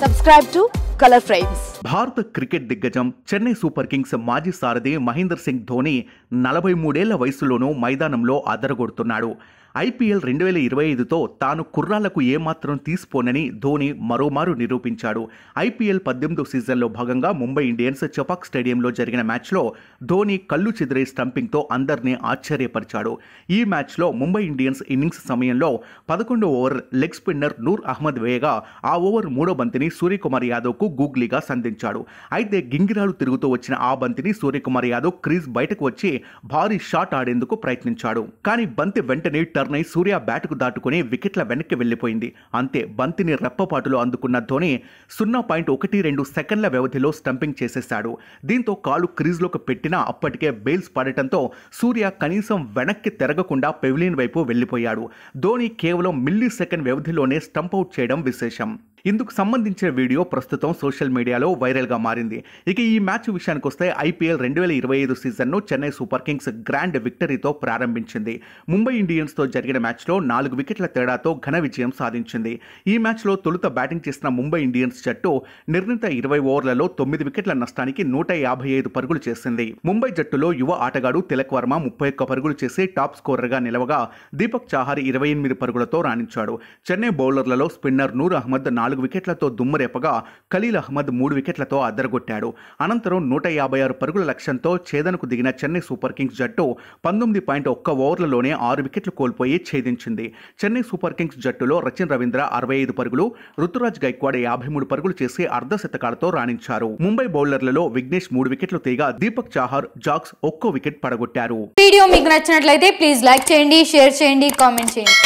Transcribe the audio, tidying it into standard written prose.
Subscribe to Color Frames. భారత cricket దిగ్గజం Chennai Super Kings మాజీ సారథి మహేందర్ సింగ్ ధోని 43 ఏళ్ల వయసులోనూ మైదానంలో అదరగొడుతున్నాడు. ఐపీఎల్ 2025తో తాను కుర్రాళ్లకు ఏమాత్రం తీసిపోనని ధోని మరోమారు నిరూపించాడు. ఐపీఎల్ 18 సీజన్లో భాగంగా ముంబై ఇండియన్స్ చపాక్ స్టేడియంలో జరిగిన మ్యాచ్లో ధోని కళ్ళు చెదిరే స్టంపింగ్తో అందరినీ ఆశ్చర్యపరిచాడు. ఈ మ్యాచ్లో ముంబై ఇండియన్స్ ఇన్నింగ్స్ సమయంలో 11వ over leg spinner Noor Ahmad వేయగా ఆ ఓవర్ 3వ బంతిని సూర్యకుమార్ యాదవ్కు గూగ్లీగా సంధించాడు. అయితే గింగిరాలు తిరుగుతూ వచ్చిన ఆ బంతిని సూర్యకుమార్ యాదవ్ క్రీజ్ బయటకు వచ్చి భారీ షాట్ ఆడేందుకు ప్రయత్నించాడు. కానీ బంతి వెంటనే టర్న్ అయి సూర్య బ్యాటుకు దాటుకుని వికెట్ల వెనక్కి వెళ్లిపోయింది. అంతే బంతిని రెప్పపాటులో అందుకున్న ధోని 0.12 సెకండ్ల వ్యవధిలో స్టంపింగ్ చేసేశాడు. దీంతో కాలు క్రీజ్లోకి పెట్టినా అప్పటికే బెయిల్స్ పడటంతో సూర్య కనీసం వెనక్కి తిరగకుండా పెవిలియన్ వైపు వెళ్లిపోయాడు. ధోని కేవలం మిల్లీ సెకండ్ వ్యవధిలోనే స్టంపౌట్ చేయడం విశేషం. ఇందుకు సంబంధించిన వీడియో ప్రస్తుతం సోషల్ మీడియాలో వైరల్గా మారింది. ఇక ఈ మ్యాచ్ విషయానికి వస్తే ఐపీఎల్ 2025 సీజన్ను చెన్నై సూపర్ కింగ్స్ గ్రాండ్ విక్టరీతో ప్రారంభించింది. ముంబై ఇండియన్స్తో జరిగిన మ్యాచ్లో 4 వికెట్ల తేడాతో ఘన విజయం సాధించింది. ఈ మ్యాచ్లో తొలుత బ్యాటింగ్ చేసిన ముంబై ఇండియన్స్ జట్టు నిర్ణీత 20 ఓవర్లలో 9 వికెట్ల నష్టానికి 155 పరుగులు చేసింది. ముంబై జట్టులో యువ ఆటగాడు తిలక్ వర్మ 31 పరుగులు చేసి టాప్ స్కోరర్గా నిలవగా దీపక్ చాహర్ 28 పరుగులతో రాణించాడు. చెన్నై బౌలర్లలో స్పిన్నర్ నూర్ అహ్మద్ 4 వికెట్లతో దుమ్మురేపగా ఖలీల్ అహ్మద్ 3 వికెట్లతో అదరగొట్టాడు. అనంతరం 156 పరుగుల లక్ష్యంతో ఛేదనకు దిగిన చెన్నై సూపర్ కింగ్స్ జట్టు 19.1 ఓవర్లలోనే 6 వికెట్లు కోల్పోయి ఛేదించింది. చెన్నై సూపర్ కింగ్స్ జట్టులో రచిన్ రవీంద్ర 65 పరుగులు, రుతురాజ్ గైక్వాడ్ 53 పరుగులు చేసి అర్ధశతకాలతో రాణించారు. ముంబై బౌలర్లలో విఘ్నేష్ 3 వికెట్లు తీగా దీపక్ చాహర్, జాక్స్ 1 వికెట్ పడగొట్టారు. వీడియో మీకు నచ్చినట్లయితే ప్లీజ్ లైక్ చేయండి, షేర్ చేయండి, కామెంట్ చేయండి.